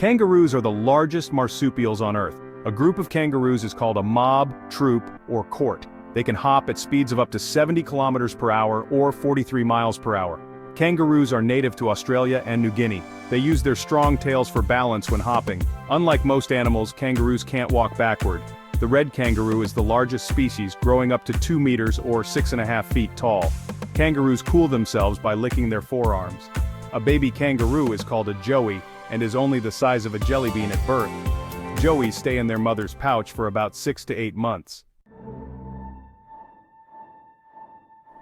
Kangaroos are the largest marsupials on Earth. A group of kangaroos is called a mob, troop, or court. They can hop at speeds of up to 70 kilometers per hour or 43 miles per hour. Kangaroos are native to Australia and New Guinea. They use their strong tails for balance when hopping. Unlike most animals, kangaroos can't walk backward. The red kangaroo is the largest species, growing up to 2 meters or 6.5 feet tall. Kangaroos cool themselves by licking their forearms. A baby kangaroo is called a joey, and is only the size of a jelly bean at birth. Joeys stay in their mother's pouch for about 6 to 8 months.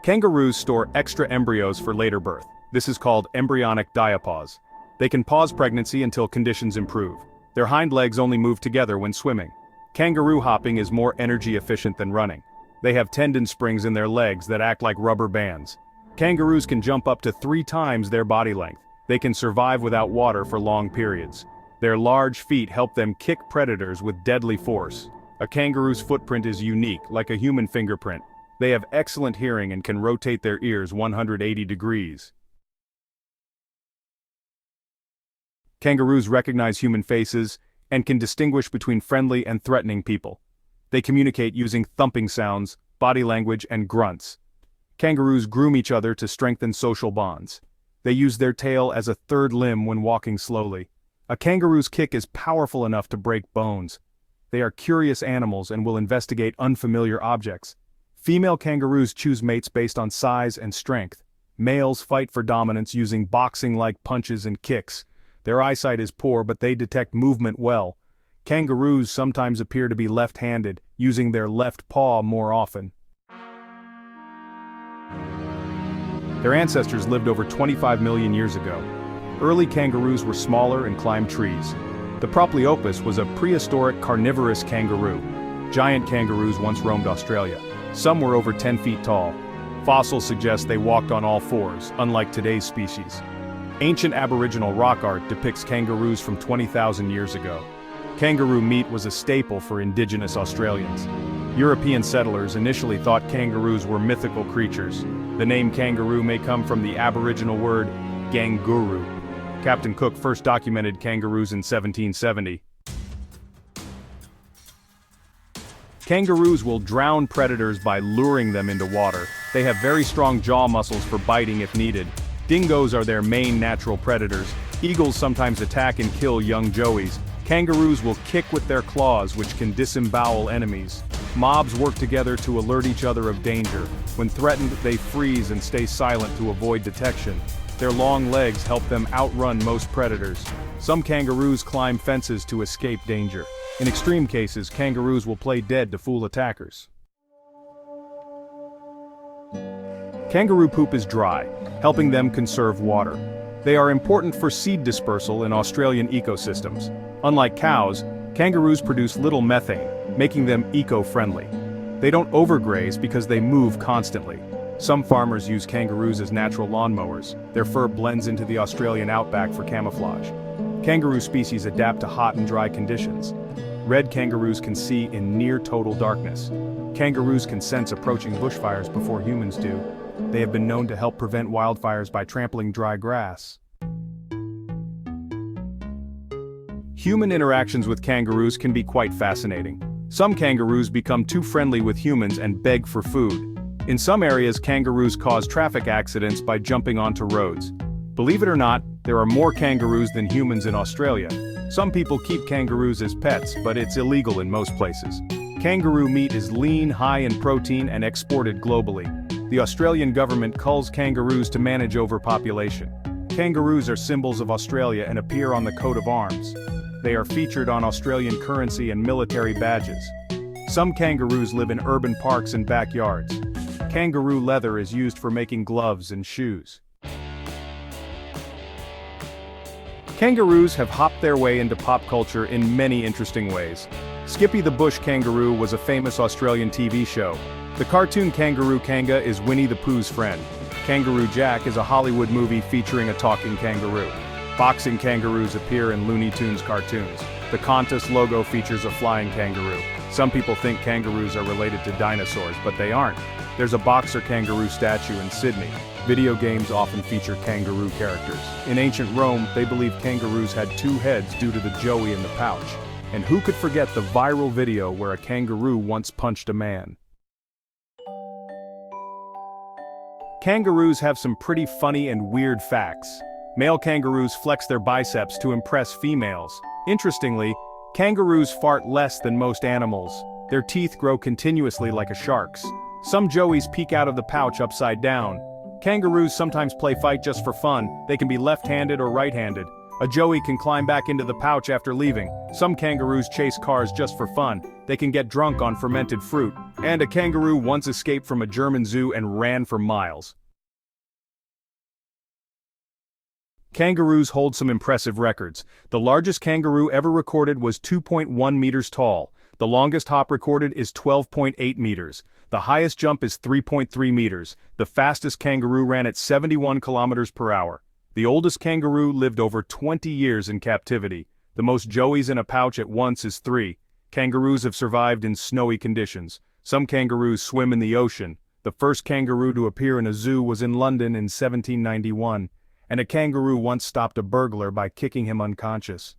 Kangaroos store extra embryos for later birth. This is called embryonic diapause. They can pause pregnancy until conditions improve. Their hind legs only move together when swimming. Kangaroo hopping is more energy efficient than running. They have tendon springs in their legs that act like rubber bands. Kangaroos can jump up to 3 times their body length. They can survive without water for long periods. Their large feet help them kick predators with deadly force. A kangaroo's footprint is unique, like a human fingerprint. They have excellent hearing and can rotate their ears 180 degrees. Kangaroos recognize human faces and can distinguish between friendly and threatening people. They communicate using thumping sounds, body language, and grunts. Kangaroos groom each other to strengthen social bonds. They use their tail as a third limb when walking slowly. A kangaroo's kick is powerful enough to break bones. They are curious animals and will investigate unfamiliar objects. Female kangaroos choose mates based on size and strength. Males fight for dominance using boxing-like punches and kicks. Their eyesight is poor, but they detect movement well. Kangaroos sometimes appear to be left-handed, using their left paw more often. Their ancestors lived over 25 million years ago. Early kangaroos were smaller and climbed trees. The Propleopus was a prehistoric carnivorous kangaroo. Giant kangaroos once roamed Australia. Some were over 10 feet tall. Fossils suggest they walked on all fours, unlike today's species. Ancient Aboriginal rock art depicts kangaroos from 20,000 years ago. Kangaroo meat was a staple for indigenous Australians. European settlers initially thought kangaroos were mythical creatures. The name kangaroo may come from the Aboriginal word ganguru. Captain Cook first documented kangaroos in 1770. Kangaroos will drown predators by luring them into water. They have very strong jaw muscles for biting if needed. Dingoes are their main natural predators. Eagles sometimes attack and kill young joeys. Kangaroos will kick with their claws, which can disembowel enemies. Mobs work together to alert each other of danger. When threatened, they freeze and stay silent to avoid detection. Their long legs help them outrun most predators. Some kangaroos climb fences to escape danger. In extreme cases, kangaroos will play dead to fool attackers. Kangaroo poop is dry, helping them conserve water. They are important for seed dispersal in Australian ecosystems. Unlike cows, kangaroos produce little methane, making them eco-friendly. They don't overgraze because they move constantly. Some farmers use kangaroos as natural lawnmowers. Their fur blends into the Australian outback for camouflage. Kangaroo species adapt to hot and dry conditions. Red kangaroos can see in near total darkness. Kangaroos can sense approaching bushfires before humans do. They have been known to help prevent wildfires by trampling dry grass. Human interactions with kangaroos can be quite fascinating. Some kangaroos become too friendly with humans and beg for food. In some areas, kangaroos cause traffic accidents by jumping onto roads. Believe it or not, there are more kangaroos than humans in Australia. Some people keep kangaroos as pets, but it's illegal in most places. Kangaroo meat is lean, high in protein, and exported globally. The Australian government culls kangaroos to manage overpopulation. Kangaroos are symbols of Australia and appear on the coat of arms. They are featured on Australian currency and military badges. Some kangaroos live in urban parks and backyards. Kangaroo leather is used for making gloves and shoes. Kangaroos have hopped their way into pop culture in many interesting ways. Skippy the Bush Kangaroo was a famous Australian TV show. The cartoon Kangaroo Kanga is Winnie the Pooh's friend. Kangaroo Jack is a Hollywood movie featuring a talking kangaroo. Boxing kangaroos appear in Looney Tunes cartoons. The Qantas logo features a flying kangaroo. Some people think kangaroos are related to dinosaurs, but they aren't. There's a boxer kangaroo statue in Sydney. Video games often feature kangaroo characters. In ancient Rome, they believed kangaroos had two heads due to the joey in the pouch. And who could forget the viral video where a kangaroo once punched a man? Kangaroos have some pretty funny and weird facts. Male kangaroos flex their biceps to impress females. Interestingly, kangaroos fart less than most animals. Their teeth grow continuously like a shark's. Some joeys peek out of the pouch upside down. Kangaroos sometimes play fight just for fun. They can be left-handed or right-handed. A joey can climb back into the pouch after leaving. Some kangaroos chase cars just for fun. They can get drunk on fermented fruit. And a kangaroo once escaped from a German zoo and ran for miles. Kangaroos hold some impressive records. The largest kangaroo ever recorded was 2.1 meters tall. The longest hop recorded is 12.8 meters. The highest jump is 3.3 meters. The fastest kangaroo ran at 71 kilometers per hour. The oldest kangaroo lived over 20 years in captivity. The most joeys in a pouch at once is 3. Kangaroos have survived in snowy conditions. Some kangaroos swim in the ocean. The first kangaroo to appear in a zoo was in London in 1791. And a kangaroo once stopped a burglar by kicking him unconscious.